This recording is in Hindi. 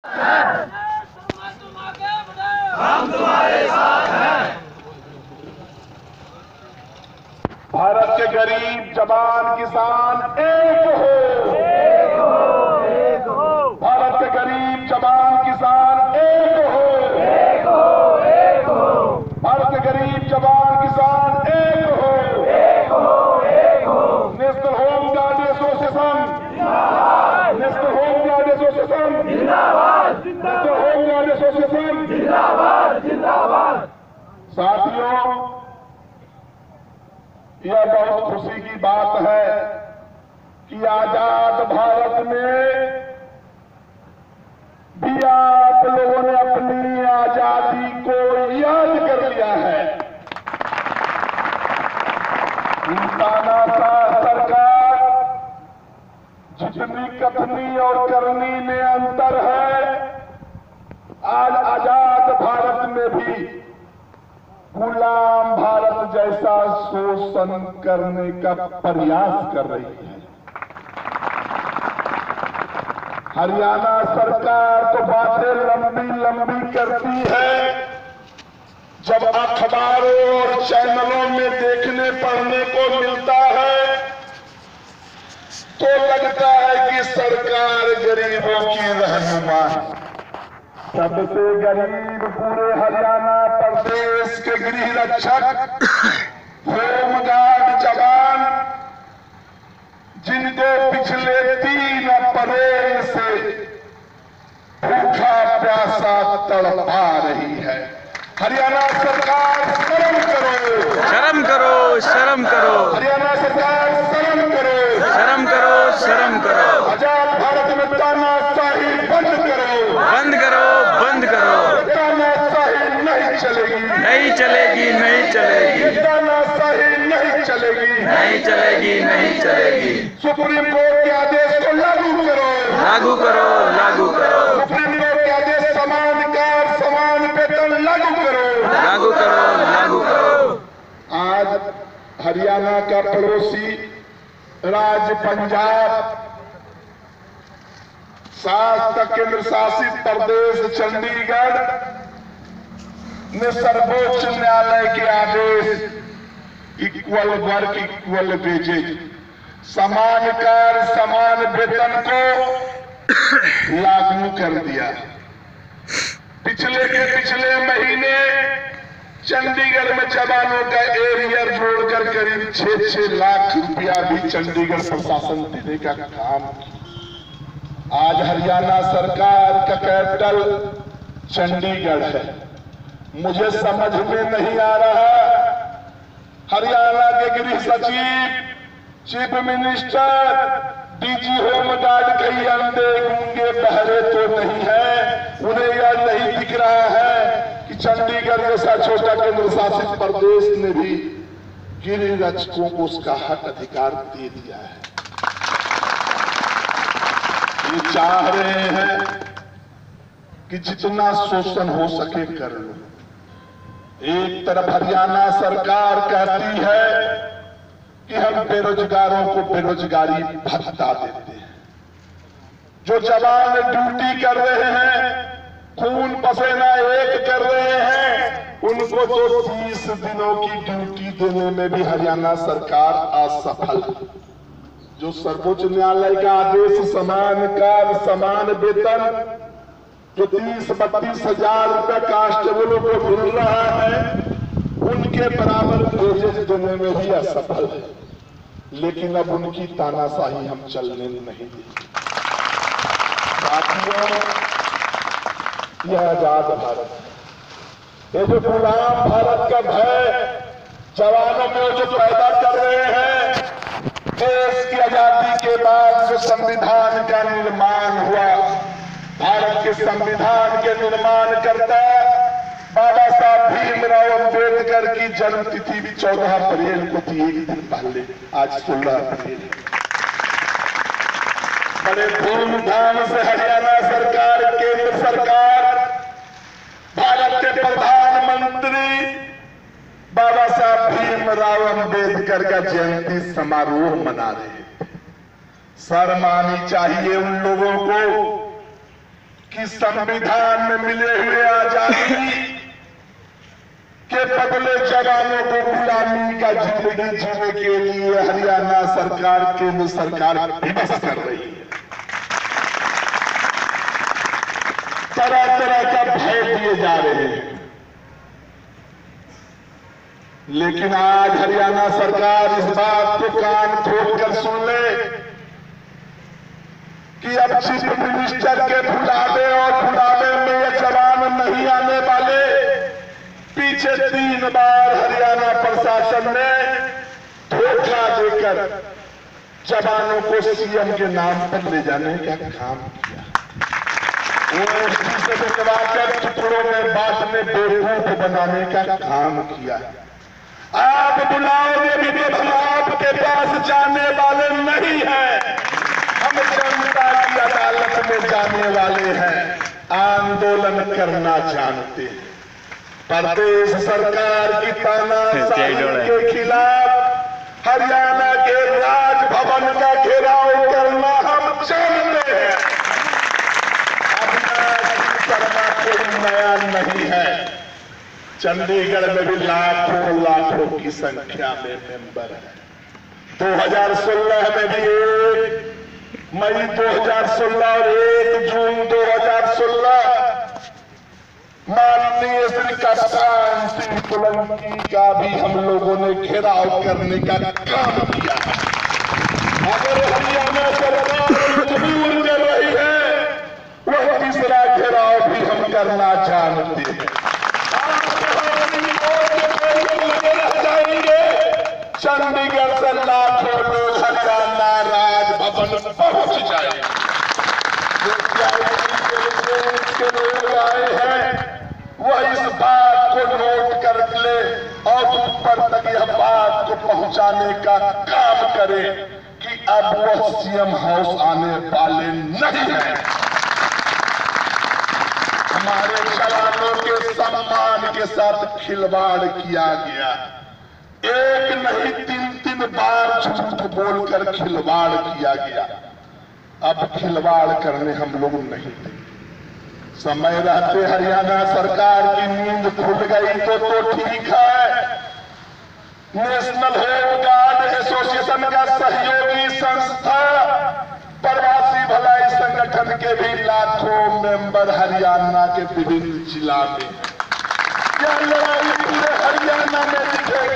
हम तुम्हारे साथ हैं। भारत के गरीब जवान किसान एक हो, एक हो। भारत के गरीब जवान किसान एक हो, एक हो, एक हो। भारत के गरीब जवान किसान एक हो, एक हो, एक हो। नेशनल होम गार्ड एसोसिएशन जिंदाबाद, नेशनल होम गार्ड एसोसिएशन जिंदाबाद, नेशनल होम गार्ड एसोसिएशन। जिंदाबाद, जिंदाबाद। साथियों, यह बहुत खुशी की बात है कि आजाद भारत में भी आप लोगों ने अपनी आजादी को याद कर लिया है। तानाशाह सरकार जितनी कथनी और करनी में अंतर है, आज आजाद भारत में भी गुलाम भारत जैसा शोषण करने का प्रयास कर रही है। हरियाणा सरकार तो बातें लंबी लंबी करती है, जब अखबारों और चैनलों में देखने पढ़ने को मिलता है तो लगता है कि सरकार गरीबों की रहनुमा है। सबसे गरीब पूरे हरियाणा प्रदेश के गृह रक्षक होमगार्ड जवान, जिनको पिछले 3 अप्रैल से भूखा प्यासा तड़पा रही है। हरियाणा सरकार शर्म करो, शर्म करो, शर्म करो, हरियाणा सरकार शर्म करो, शर्म करो, शर्म करो। आजाद भारत में तानाशाही बंद करो, बंद करो, बंद करो। तानाशाही नहीं चलेगी, नहीं चलेगी, नहीं चलेगी, तानाशाही नहीं चलेगी, नहीं चलेगी, नहीं चलेगी। सुप्रीम कोर्ट के आदेश को लागू करो, लागू करो, लागू करो, सुप्रीम कोर्ट के आदेश समान कार समान वेतन लागू करो, लागू करो, लागू करो। आज हरियाणा का पड़ोसी राज्य पंजाब, शासक केंद्र शासित प्रदेश चंडीगढ़ ने सर्वोच्च न्यायालय के आदेश इक्वल वर्क इक्वल वेजेज, समान कार्य समान वेतन को लागू कर दिया। पिछले महीने चंडीगढ़ में जवानों का एरियर जोड़कर करीब 6 लाख रुपया भी चंडीगढ़ प्रशासन देने का काम किया। आज हरियाणा सरकार का कैपिटल चंडीगढ़ है। मुझे समझ में नहीं आ रहा, हरियाणा के गृह सचिव, chief minister, DG home guard कहीं अंधे गूंगे बहरे तो नहीं है, उन्हें यह नहीं दिख रहा है कि चंडीगढ़ जैसा छोटा केंद्र शासित प्रदेश ने भी गृह रक्षकों को उसका हक अधिकार दे दिया है। ये चाह रहे हैं कि जितना शोषण हो सके कर लो। एक तरफ हरियाणा सरकार कहती है कि हम बेरोजगारों को बेरोजगारी भत्ता देते हैं, जो जवान ड्यूटी कर रहे हैं, खून पसीना एक कर रहे हैं, उनको तो 30 दिनों की ड्यूटी देने में भी हरियाणा सरकार असफल है। जो सर्वोच्च न्यायालय का आदेश समान कार्य समान वेतन जो 30-32 हजार रुपये कांस्टेबलों को मिल रहा है, उनके बराबर वेजेज देने में भी असफल है। लेकिन अब उनकी तानाशाही हम चलने नहीं देंगे। साथियों, यह आजाद भारत है। ये जो गुलाम भारत का भय जवानों में जो पैदा कर रहे हैं, देश की आजादी के बाद जो संविधान का निर्माण हुआ, भारत के संविधान के निर्माण करता बाबा साहब भीमराव अंबेडकर की जन्म तिथि भी 14 अप्रैल को थी, एक दिन पहले, आज 16 अप्रैल। बड़े धूमधाम से हरियाणा सरकार, केंद्र सरकार, भारत के प्रधानमंत्री बाबा साहब भीमराव अंबेडकर का जयंती समारोह मना रहे थे। शर्म आनी चाहिए उन लोगों को कि संविधान में मिले हुए आजादी के बदले जवानों को गुलामी का जिंदगी जीने के लिए हरियाणा सरकार, केंद्र सरकार विवश कर रही है। तरह तरह का भय दिए जा रहे हैं। लेकिन आज हरियाणा सरकार इस बात को कान खोलकर सुन ले कि अब चीफ मिनिस्टर के बुलावे और बुलावे में ये जवान नहीं आने वाले। पीछे 3 बार हरियाणा प्रशासन ने धोखा देकर जवानों को सीएम के नाम पर ले जाने का काम किया। वो बनवाकर टुकड़ों में बांटने, बेवकूफ बनाने का काम किया। आप बुलाओगे भी तो हम आपके पास जाने वाले नहीं हैं। हम जनता की अदालत में जाने वाले हैं, आंदोलन करना जानते हैं। प्रदेश सरकार की तानाशाही के खिलाफ हरियाणा के राजभवन का घेराव करना हम जानते हैं। करना कोई नया नहीं है। चंडीगढ़ में भी लाखों लाखों की संख्या में मेंबर है। 2016 में भी 1 मई 2016 और 1 जून 2016 माननीय श्री कप्तान सिंह सोलंकी का भी हम लोगों ने घेराव करने का काम किया। अगर हरियाणा सरकार मजबूर कर रही है, वह तीसरा घेराव भी हम करना जानते हैं। चंडीगढ़ से लाखों लोग हरियाणा राजभवन पहुंच जाए। जो लोग आए हैं वह इस बात को नोट कर ले और ऊपर तक यह बात को पहुंचाने का काम करे कि अब वह सीएम हाउस आने वाले नहीं है। हमारे जवानों के सम्मान के साथ खिलवाड़ किया गया। एक नहीं 3 बार झूठ बोलकर खिलवाड़ किया गया। अब खिलवाड़ करने हम लोग नहीं देंगे। समय रहते हरियाणा सरकार की नींद खुल गई तो ठीक है। नेशनल होम गार्ड एसोसिएशन का सहयोगी संस्था प्रवासी भलाई संगठन के भी लाखों मेंबर हरियाणा के विभिन्न जिला में। यह लड़ाई पूरे हरियाणा में दिखेगी।